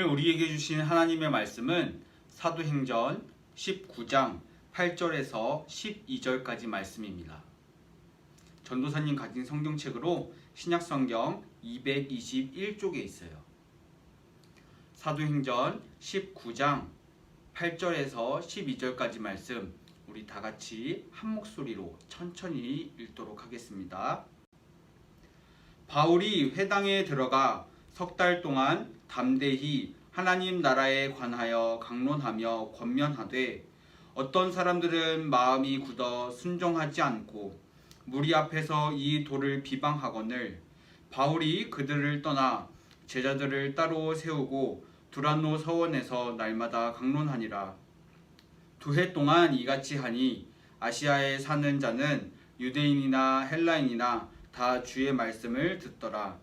오늘 우리에게 주신 하나님의 말씀은 사도행전 19장 8절에서 12절까지 말씀입니다. 전도사님 가진 성경책으로 신약성경 221쪽에 있어요. 사도행전 19장 8절에서 12절까지 말씀, 우리 다 같이 한 목소리로 천천히 읽도록 하겠습니다. 바울이 회당에 들어가 석 달 동안 담대히 하나님 나라에 관하여 강론하며 권면하되 어떤 사람들은 마음이 굳어 순종하지 않고 무리 앞에서 이 도를 비방하거늘 바울이 그들을 떠나 제자들을 따로 세우고 두란노 서원에서 날마다 강론하니라. 2해 동안 이같이 하니 아시아에 사는 자는 유대인이나 헬라인이나 다 주의 말씀을 듣더라.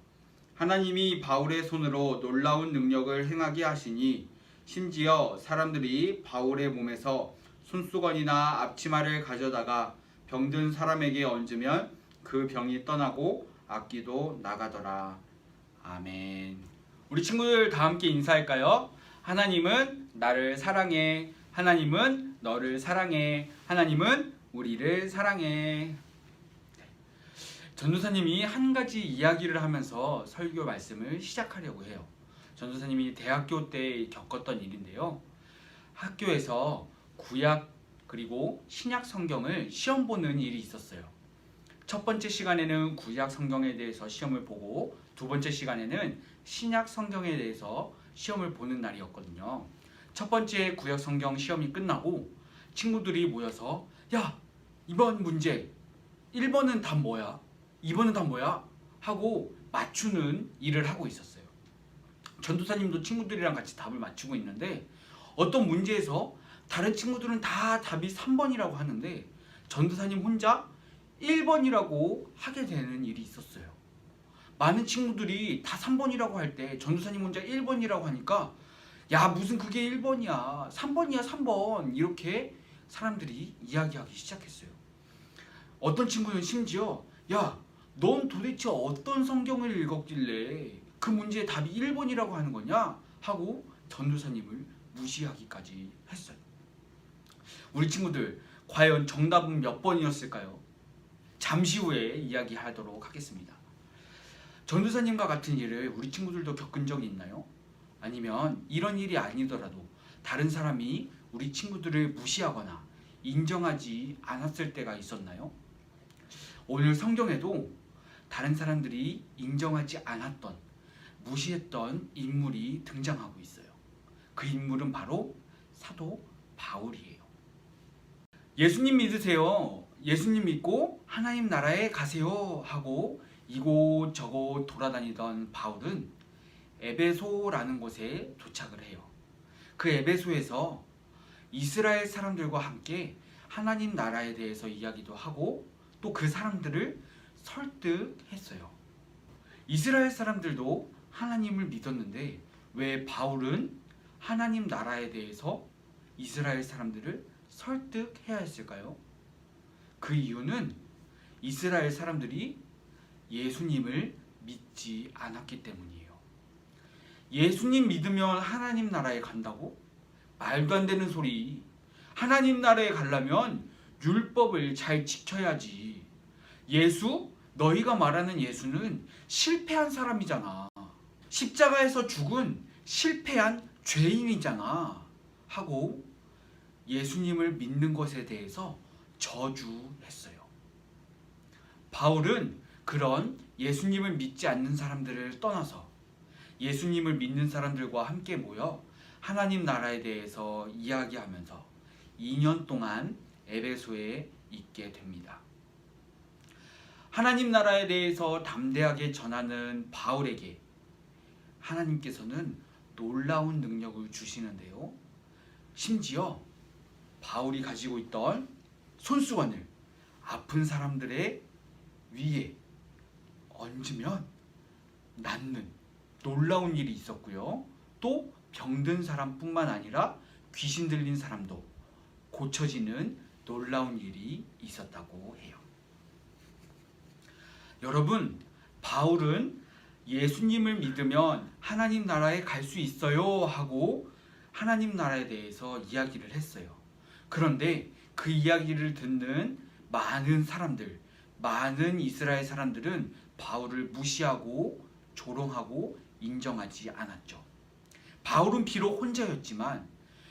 하나님이 바울의 손으로 놀라운 능력을 행하게 하시니 심지어 사람들이 바울의 몸에서 손수건이나 앞치마를 가져다가 병든 사람에게 얹으면 그 병이 떠나고 악기도 나가더라. 아멘. 우리 친구들 다 함께 인사할까요? 하나님은 나를 사랑해. 하나님은 너를 사랑해. 하나님은 우리를 사랑해. 전도사님이 한 가지 이야기를 하면서 설교 말씀을 시작하려고 해요. 전도사님이 대학교 때 겪었던 일인데요. 학교에서 구약 그리고 신약 성경을 시험 보는 일이 있었어요. 첫 번째 시간에는 구약 성경에 대해서 시험을 보고 두 번째 시간에는 신약 성경에 대해서 시험을 보는 날이었거든요. 첫 번째 구약 성경 시험이 끝나고 친구들이 모여서 야, 이번 문제 1번은 답 뭐야? 2번은 답 뭐야? 하고 맞추는 일을 하고 있었어요. 전도사님도 친구들이랑 같이 답을 맞추고 있는데 어떤 문제에서 다른 친구들은 다 답이 3번이라고 하는데 전도사님 혼자 1번이라고 하게 되는 일이 있었어요. 많은 친구들이 다 3번이라고 할 때 전도사님 혼자 1번이라고 하니까 야, 무슨 그게 1번이야 3번이야 3번 이렇게 사람들이 이야기하기 시작했어요. 어떤 친구는 심지어 야, 넌 도대체 어떤 성경을 읽었길래 그 문제의 답이 1번이라고 하는 거냐? 하고 전도사님을 무시하기까지 했어요. 우리 친구들 과연 정답은 몇 번이었을까요? 잠시 후에 이야기하도록 하겠습니다. 전도사님과 같은 일을 우리 친구들도 겪은 적이 있나요? 아니면 이런 일이 아니더라도 다른 사람이 우리 친구들을 무시하거나 인정하지 않았을 때가 있었나요? 오늘 성경에도 다른 사람들이 인정하지 않았던, 무시했던 인물이 등장하고 있어요. 그 인물은 바로 사도 바울이에요. 예수님 믿으세요. 예수님 믿고 하나님 나라에 가세요 하고 이곳저곳 돌아다니던 바울은 에베소라는 곳에 도착을 해요. 그 에베소에서 이스라엘 사람들과 함께 하나님 나라에 대해서 이야기도 하고 또 그 사람들을 설득했어요. 이스라엘 사람들도 하나님을 믿었는데 왜 바울은 하나님 나라에 대해서 이스라엘 사람들을 설득해야 했을까요? 그 이유는 이스라엘 사람들이 예수님을 믿지 않았기 때문이에요. 예수님 믿으면 하나님 나라에 간다고? 말도 안 되는 소리. 하나님 나라에 가려면 율법을 잘 지켜야지. 예수? 너희가 말하는 예수는 실패한 사람이잖아. 십자가에서 죽은 실패한 죄인이잖아. 하고 예수님을 믿는 것에 대해서 저주했어요. 바울은 그런 예수님을 믿지 않는 사람들을 떠나서 예수님을 믿는 사람들과 함께 모여 하나님 나라에 대해서 이야기하면서 2년 동안 에베소에 있게 됩니다. 하나님 나라에 대해서 담대하게 전하는 바울에게 하나님께서는 놀라운 능력을 주시는데요. 심지어 바울이 가지고 있던 손수건을 아픈 사람들의 위에 얹으면 낫는 놀라운 일이 있었고요. 또 병든 사람뿐만 아니라 귀신 들린 사람도 고쳐지는 놀라운 일이 있었다고 해요. 여러분, 바울은 예수님을 믿으면 하나님 나라에 갈 수 있어요 하고 하나님 나라에 대해서 이야기를 했어요. 그런데 그 이야기를 듣는 많은 사람들, 많은 이스라엘 사람들은 바울을 무시하고 조롱하고 인정하지 않았죠. 바울은 비록 혼자였지만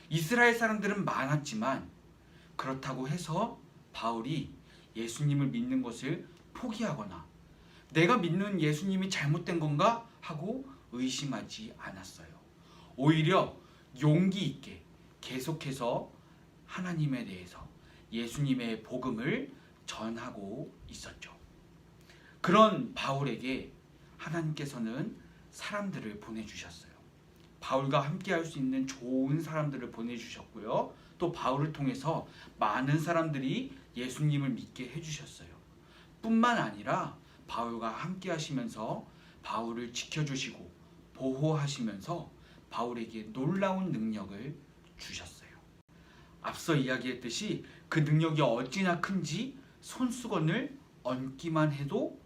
이스라엘 사람들은 많았지만 그렇다고 해서 바울이 예수님을 믿는 것을 포기하거나 내가 믿는 예수님이 잘못된 건가 하고 의심하지 않았어요. 오히려 용기 있게 계속해서 하나님에 대해서 예수님의 복음을 전하고 있었죠. 그런 바울에게 하나님께서는 사람들을 보내주셨어요. 바울과 함께 할 수 있는 좋은 사람들을 보내주셨고요. 또 바울을 통해서 많은 사람들이 예수님을 믿게 해주셨어요. 뿐만 아니라 바울과 함께 하시면서 바울을 지켜주시고 보호하시면서 바울에게 놀라운 능력을 주셨어요. 앞서 이야기했듯이 그 능력이 어찌나 큰지 손수건을 얹기만 해도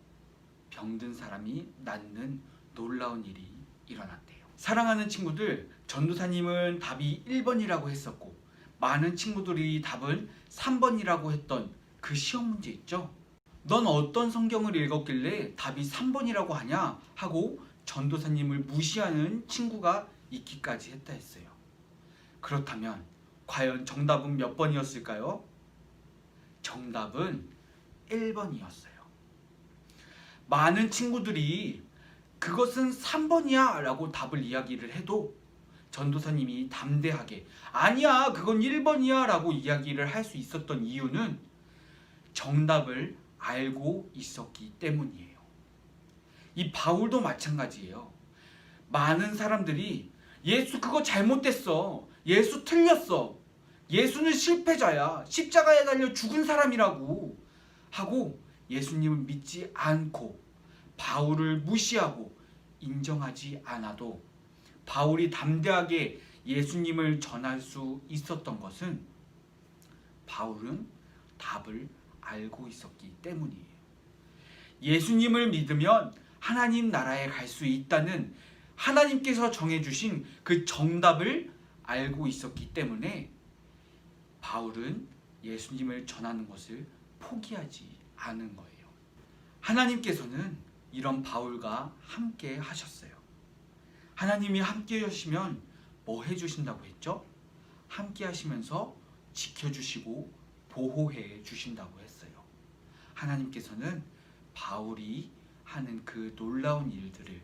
병든 사람이 낫는 놀라운 일이 일어났대요. 사랑하는 친구들, 전도사님은 답이 1번이라고 했었고 많은 친구들이 답은 3번이라고 했던 그 시험 문제 있죠? 넌 어떤 성경을 읽었길래 답이 3번이라고 하냐 하고 전도사님을 무시하는 친구가 있기까지 했다 했어요. 그렇다면 과연 정답은 몇 번이었을까요? 정답은 1번이었어요. 많은 친구들이 그것은 3번이야 라고 답을 이야기를 해도 전도사님이 담대하게 아니야 그건 1번이야 라고 이야기를 할 수 있었던 이유는 정답을 알고 있었기 때문이에요. 이 바울도 마찬가지예요. 많은 사람들이 예수 그거 잘못됐어. 예수 틀렸어. 예수는 실패자야. 십자가에 달려 죽은 사람이라고 하고 예수님을 믿지 않고 바울을 무시하고 인정하지 않아도 바울이 담대하게 예수님을 전할 수 있었던 것은 바울은 답을 알고 있었기 때문이에요. 예수님을 믿으면 하나님 나라에 갈 수 있다는 하나님께서 정해주신 그 정답을 알고 있었기 때문에 바울은 예수님을 전하는 것을 포기하지 않은 거예요. 하나님께서는 이런 바울과 함께 하셨어요. 하나님이 함께 하시면 뭐 해주신다고 했죠? 함께 하시면서 지켜주시고 보호해 주신다고 했어요. 하나님께서는 바울이 하는 그 놀라운 일들을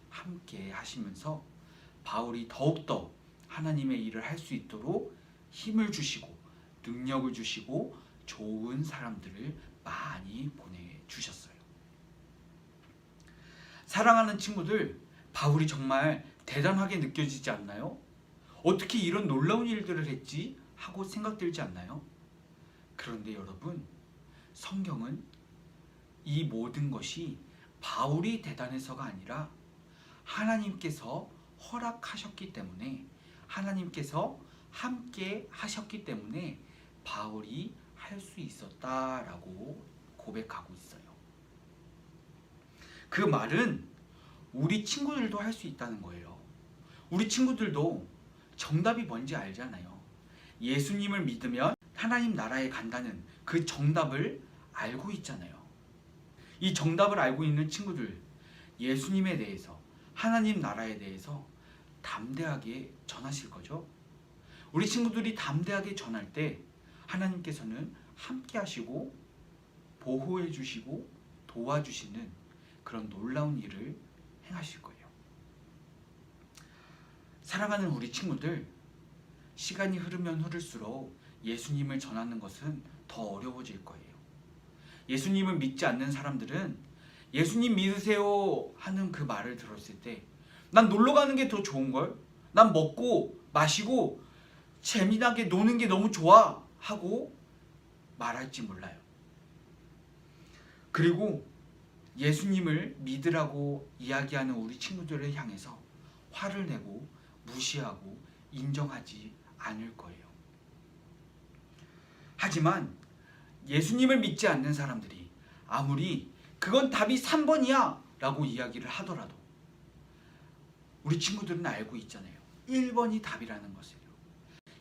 함께 하시면서 바울이 더욱더 하나님의 일을 할 수 있도록 힘을 주시고 능력을 주시고 좋은 사람들을 많이 보내주셨어요. 사랑하는 친구들, 바울이 정말 대단하게 느껴지지 않나요? 어떻게 이런 놀라운 일들을 했지? 하고 생각들지 않나요? 그런데 여러분, 성경은 이 모든 것이 바울이 대단해서가 아니라 하나님께서 허락하셨기 때문에 하나님께서 함께 하셨기 때문에 바울이 할 수 있었다라고 고백하고 있어요. 그 말은 우리 친구들도 할 수 있다는 거예요. 우리 친구들도 정답이 뭔지 알잖아요. 예수님을 믿으면 하나님 나라에 간다는 그 정답을 알고 있잖아요. 이 정답을 알고 있는 친구들, 예수님에 대해서, 하나님 나라에 대해서 담대하게 전하실 거죠. 우리 친구들이 담대하게 전할 때 하나님께서는 함께 하시고 보호해 주시고 도와주시는 그런 놀라운 일을 행하실 거예요. 사랑하는 우리 친구들, 시간이 흐르면 흐를수록 예수님을 전하는 것은 더 어려워질 거예요. 예수님을 믿지 않는 사람들은 예수님 믿으세요 하는 그 말을 들었을 때 난 놀러 가는 게 더 좋은걸? 난 먹고 마시고 재미나게 노는 게 너무 좋아 하고 말할지 몰라요. 그리고 예수님을 믿으라고 이야기하는 우리 친구들을 향해서 화를 내고 무시하고 인정하지 않을 거예요. 하지만 예수님을 믿지 않는 사람들이 아무리 그건 답이 3번이야 라고 이야기를 하더라도 우리 친구들은 알고 있잖아요. 1번이 답이라는 것을요.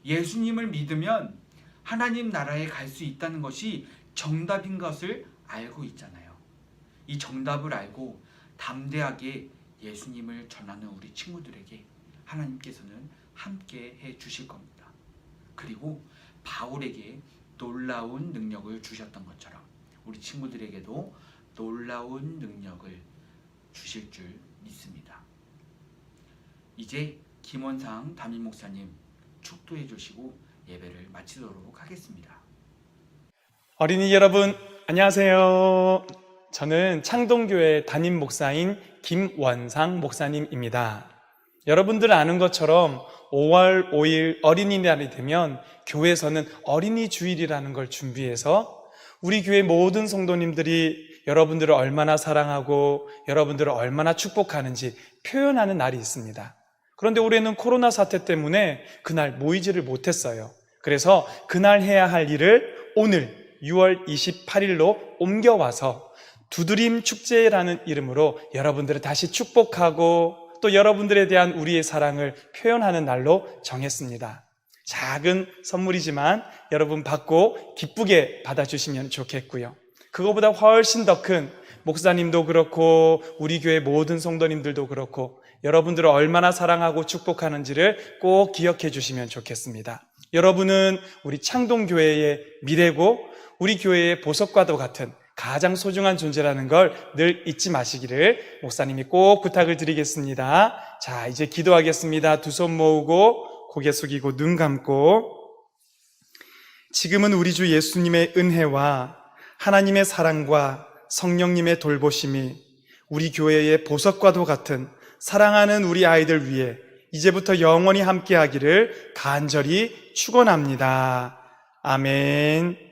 예수님을 믿으면 하나님 나라에 갈 수 있다는 것이 정답인 것을 알고 있잖아요. 이 정답을 알고 담대하게 예수님을 전하는 우리 친구들에게 하나님께서는 함께 해 주실 겁니다. 그리고 바울에게 놀라운 능력을 주셨던 것처럼 우리 친구들에게도 놀라운 능력을 주실 줄 믿습니다. 이제 김원상 담임 목사님 축도해 주시고 예배를 마치도록 하겠습니다. 어린이 여러분, 안녕하세요. 저는 창동교회 담임 목사인 김원상 목사님입니다. 여러분들 아는 것처럼 5월 5일 어린이날이 되면 교회에서는 어린이 주일이라는 걸 준비해서 우리 교회 모든 성도님들이 여러분들을 얼마나 사랑하고 여러분들을 얼마나 축복하는지 표현하는 날이 있습니다. 그런데 올해는 코로나 사태 때문에 그날 모이지를 못했어요. 그래서 그날 해야 할 일을 오늘 6월 28일로 옮겨와서 두드림 축제라는 이름으로 여러분들을 다시 축복하고 또 여러분들에 대한 우리의 사랑을 표현하는 날로 정했습니다. 작은 선물이지만 여러분 받고 기쁘게 받아주시면 좋겠고요. 그거보다 훨씬 더 큰 목사님도 그렇고 우리 교회 모든 성도님들도 그렇고 여러분들을 얼마나 사랑하고 축복하는지를 꼭 기억해 주시면 좋겠습니다. 여러분은 우리 창동교회의 미래고 우리 교회의 보석과도 같은 가장 소중한 존재라는 걸 늘 잊지 마시기를 목사님이 꼭 부탁을 드리겠습니다. 자, 이제 기도하겠습니다. 두 손 모으고 고개 숙이고 눈 감고 지금은 우리 주 예수님의 은혜와 하나님의 사랑과 성령님의 돌보심이 우리 교회의 보석과도 같은 사랑하는 우리 아이들 위해 이제부터 영원히 함께하기를 간절히 축원합니다. 아멘.